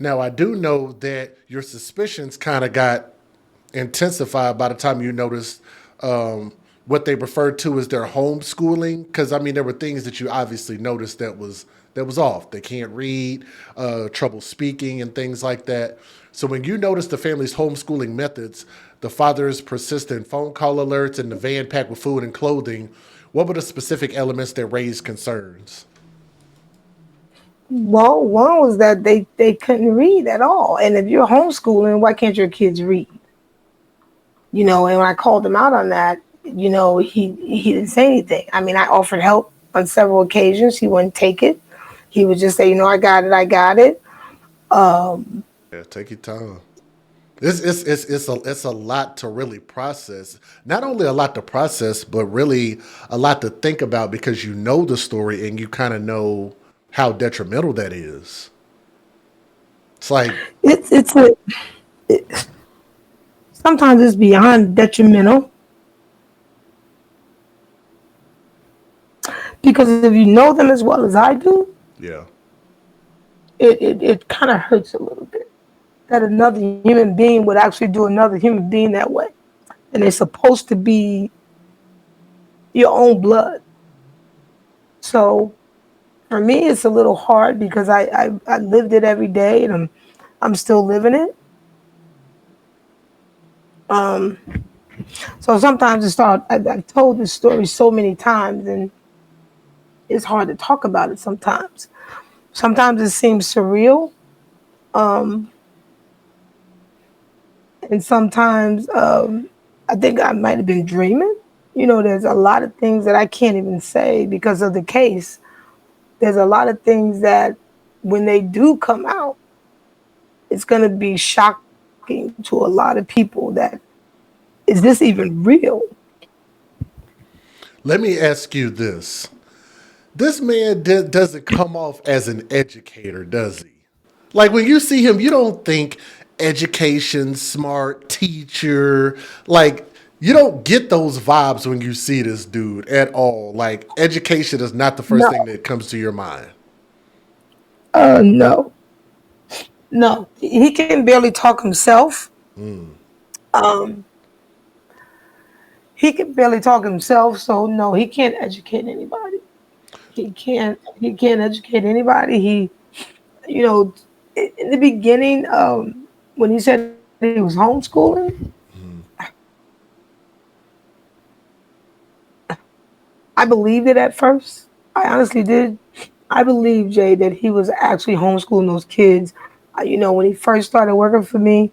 Now, I do know that your suspicions kind of got intensified by the time you noticed what they referred to as their homeschooling. Because I mean, there were things that you obviously noticed that was off. They can't read, trouble speaking, and things like that. So when you noticed the family's homeschooling methods, the father's persistent phone call alerts, and the van packed with food and clothing, what were the specific elements that raised concerns? Well, one was that they couldn't read at all. And if you're homeschooling, why can't your kids read? And when I called him out on that, he didn't say anything. I mean, I offered help on several occasions. He wouldn't take it. He would just say, I got it, I got it. Yeah, take your time. It's a lot to really process. Not only a lot to process, but really a lot to think about because you know the story and you kind of know how detrimental that is. It's like, It's a Sometimes it's beyond detrimental because if you know them as well as I do, yeah, it kind of hurts a little bit that another human being would actually do another human being that way. And they're supposed to be your own blood. So for me, it's a little hard because I lived it every day and I'm still living it. Um, so sometimes I've told this story so many times and it's hard to talk about it sometimes. Sometimes it seems surreal. Um, and sometimes I think I might have been dreaming. There's a lot of things that I can't even say because of the case. There's a lot of things that when they do come out, it's going to be shocking to a lot of people that is this even real? let me ask you this: this man doesn't come off as an educator, does he? Like when you see him, you don't think education, smart teacher. Like you don't get those vibes when you see this dude at all. Like education is not the first thing No, that comes to your mind. no, no. He can barely talk himself. Um, he can barely talk himself, so no, he can't educate anybody. He can't educate anybody. You know, in the beginning, when he said he was homeschooling, I believed it at first. I honestly did. I believed, Jay, that he was actually homeschooling those kids. When he first started working for me,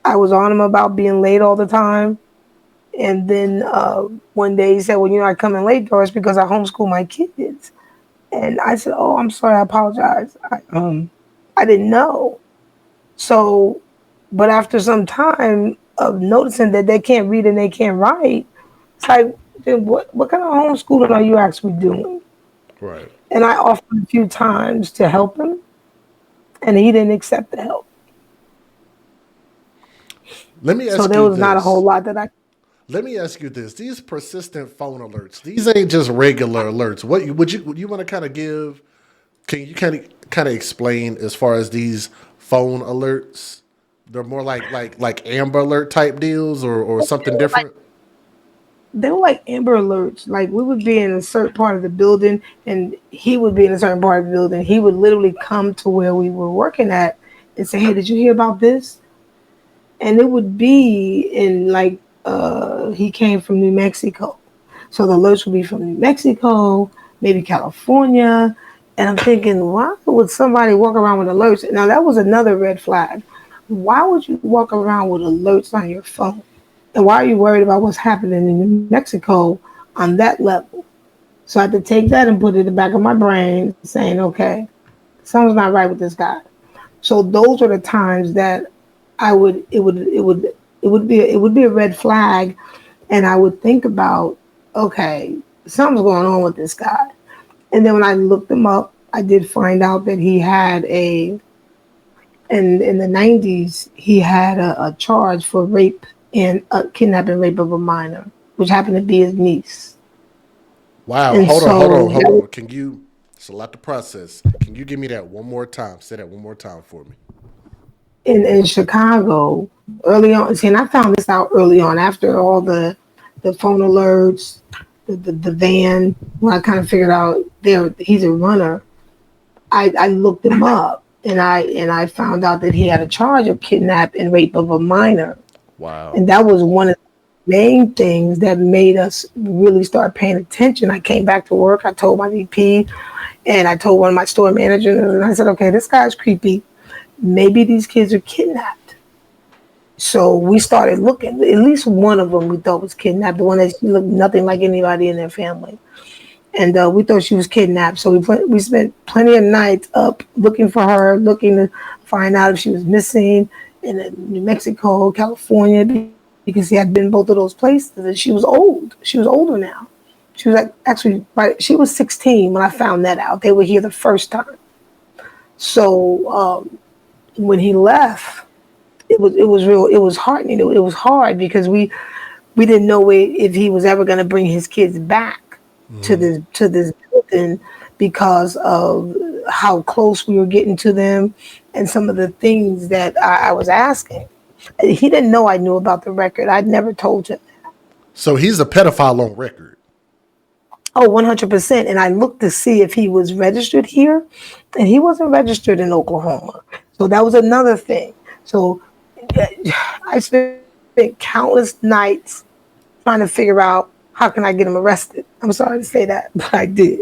I was on him about being late all the time. And then one day he said, "Well, I come in late, Doris, because I homeschool my kids." And I said, "Oh, I'm sorry. I apologize. I didn't know." So, but after some time of noticing that they can't read and they can't write, it's like, then what kind of homeschooling are you actually doing? Right. And I offered a few times to help him, and he didn't accept the help. Let me So ask there you was not a whole this. lot that I. Let me ask you this: these persistent phone alerts, these ain't just regular alerts. Would you want to kind of give? Can you kind of explain as far as these phone alerts? They're more like Amber Alert type deals or They something were like different. they were like Amber Alerts. Like we would be in a certain part of the building, and he would be in a certain part of the building. He would literally come to where we were working at and say, "Hey, did you hear about this?" And it would be in like he came from New Mexico. So the alerts would be from New Mexico, maybe California. And I'm thinking, why would somebody walk around with alerts? Now that was another red flag. Why would you walk around with alerts on your phone? And why are you worried about what's happening in New Mexico on that level? So I had to take that and put it in the back of my brain saying, okay, something's not right with this guy. So those are the times that I would it would be a red flag, and I would think about, okay, something's going on with this guy. And then when I looked him up, I did find out that he had in the 90s he had a charge for rape and kidnapping rape of a minor, which happened to be his niece. Wow. And Hold on. Hold so on. Hold on. Can you? It's a lot to process. Can you give me that one more time? Say that one more time for me. in Chicago early on. See, and I found this out early on after all the phone alerts, the van. When I kind of figured out there he's a runner, I looked him up and I found out that he had a charge of kidnap and rape of a minor, Wow. and that was one of the main things that made us really start paying attention. I came back to work. I told my VP and I told one of my store managers, and I said, "Okay, this guy's creepy. Maybe these kids are kidnapped." So we started looking. At least one of them we thought was kidnapped. The one that she looked nothing like anybody in their family, and we thought she was kidnapped. So we spent plenty of nights up looking for her, looking to find out if she was missing in New Mexico, California, because he had been both of those places. And she was old. She was older now. She was like actually right. She was 16 when I found that out. They were here the first time. So when he left, it was real. It was heartening. It was hard because we didn't know if he was ever going to bring his kids back to this building because of how close we were getting to them and some of the things that I was asking. He didn't know I knew about the record. I'd never told him. So he's a pedophile on record. Oh, 100%. And I looked to see if he was registered here, and he wasn't registered in Oklahoma. So that was another thing. So I spent countless nights trying to figure out how can I get him arrested. I'm sorry to say that, but I did.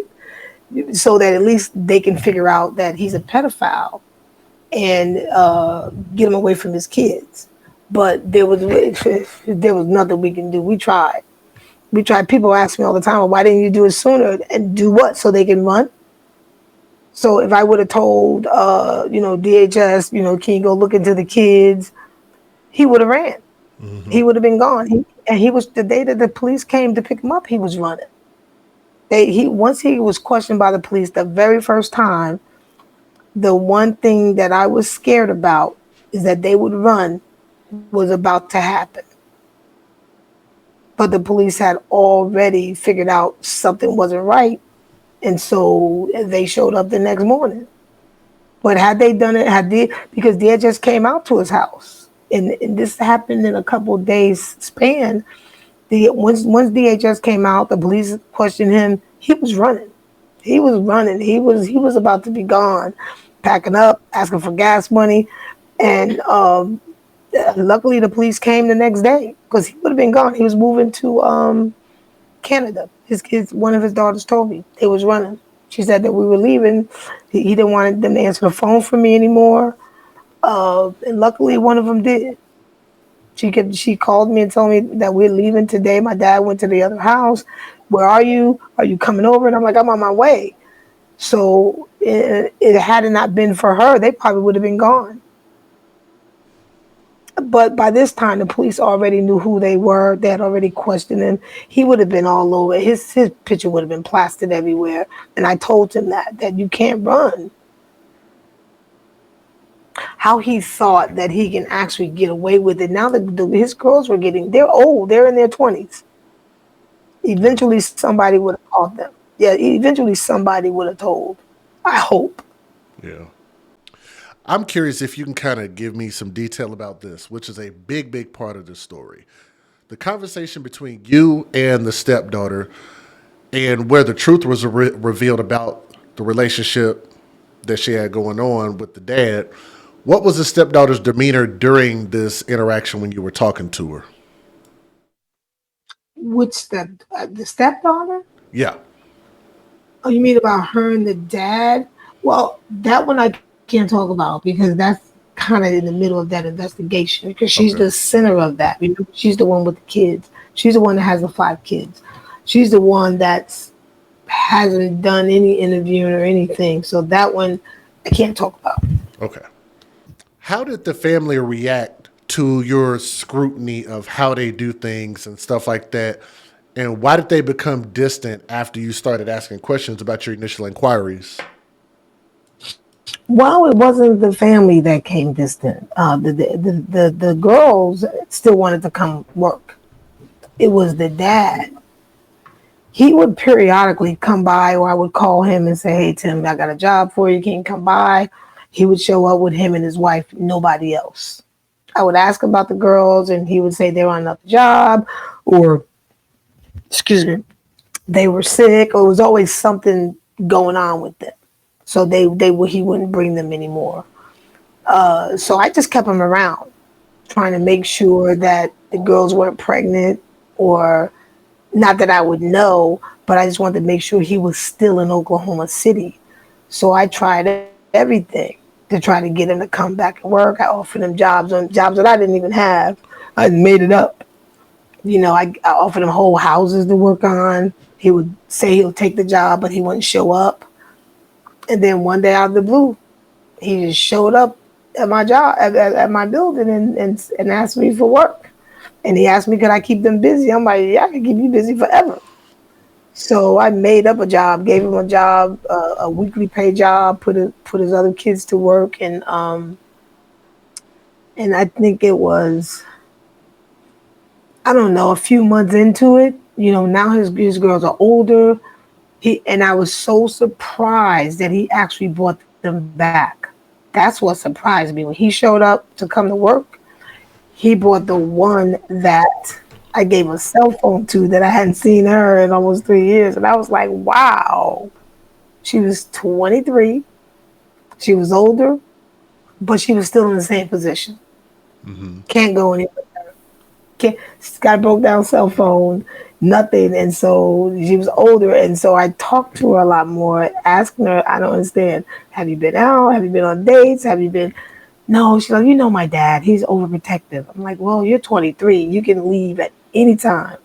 So that at least they can figure out that he's a pedophile and get him away from his kids. But there was nothing we can do. We tried. We tried. People ask me all the time, well, why didn't you do it sooner? And do what? So they can run? So if I would have told, DHS, can you go look into the kids? He would have ran. He would have been gone. He was the day that the police came to pick him up. He was running. Once he was questioned by the police the very first time, the one thing that I was scared about is that they would run was about to happen. But the police had already figured out something wasn't right, and so they showed up the next morning. But had they done it, because they just came out to his house, and this happened in a couple of days span. Once DHS came out, the police questioned him. He was running. He was running. He was about to be gone, packing up, asking for gas money, and luckily the police came the next day because he would have been gone. He was moving to Canada. His kids, one of his daughters told me they was running. She said that we were leaving. He didn't want them to answer the phone for me anymore. And luckily, one of them did. She called me and told me that we're leaving today. My dad went to the other house. Where are you? Are you coming over? And I'm like, I'm on my way. So it had it not been for her, they probably would have been gone. But by this time, the police already knew who they were. They had already questioned him. He would have been all over. His picture would have been plastered everywhere. And I told him that you can't run. How he thought that he can actually get away with it. Now his girls were they're old. They're in their 20s. Eventually, somebody would have caught them. Yeah, eventually somebody would have told. I hope. Yeah. I'm curious if you can kind of give me some detail about this, which is a big, big part of the story. The conversation between you and the stepdaughter and where the truth was revealed about the relationship that she had going on with the dad. What was the stepdaughter's demeanor during this interaction when you were talking to her? Which the stepdaughter? Yeah. Oh, you mean about her and the dad? Well, that one I can't talk about because that's kind of in the middle of that investigation because she's the Okay. center of that. She's the one with the kids. She's the one that has the 5 kids. She's the one that's hasn't done any interviewing or anything. So that one I can't talk about. Okay. How did the family react to your scrutiny of how they do things and stuff like that? And why did they become distant after you started asking questions about your initial inquiries? Well, it wasn't the family that came distant. The girls still wanted to come work. It was the dad. He would periodically come by, or I would call him and say, "Hey Tim, I got a job for you. Can you come by?" He would show up with him and his wife, nobody else. I would ask him about the girls, and he would say they were on another job, or excuse me, they were sick, or it was always something going on with them. So he wouldn't bring them anymore. So I just kept him around, trying to make sure that the girls weren't pregnant, or not that I would know, but I just wanted to make sure he was still in Oklahoma City. So I tried everything to try to get him to come back and work. I offered him jobs that I didn't even have. I made it up. I offered him whole houses to work on. He would say he'll take the job, but he wouldn't show up. And then one day out of the blue, he just showed up at my job, at my building, and asked me for work. And he asked me, could I keep them busy? I'm like, yeah, I can keep you busy forever. So I made up a job, gave him a job, a weekly pay job, put his other kids to work, and I think it was, I don't know, a few months into it. Now his girls are older. And I was so surprised that he actually brought them back. That's what surprised me. When he showed up to come to work, he brought the one that I gave a cell phone to that I hadn't seen her in almost 3 years. And I was like, wow. She was 23. She was older, but she was still in the same position. Can't go anywhere. Can't, she's got a broke down cell phone, nothing. And so she was older. And so I talked to her a lot more, asking her, I don't understand. Have you been out? Have you been on dates? Have you been? No, she's like, my dad, he's overprotective. I'm like, well, you're 23. You can leave at any time.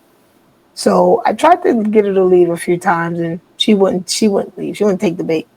So I tried to get her to leave a few times, and she wouldn't leave. She wouldn't take the bait.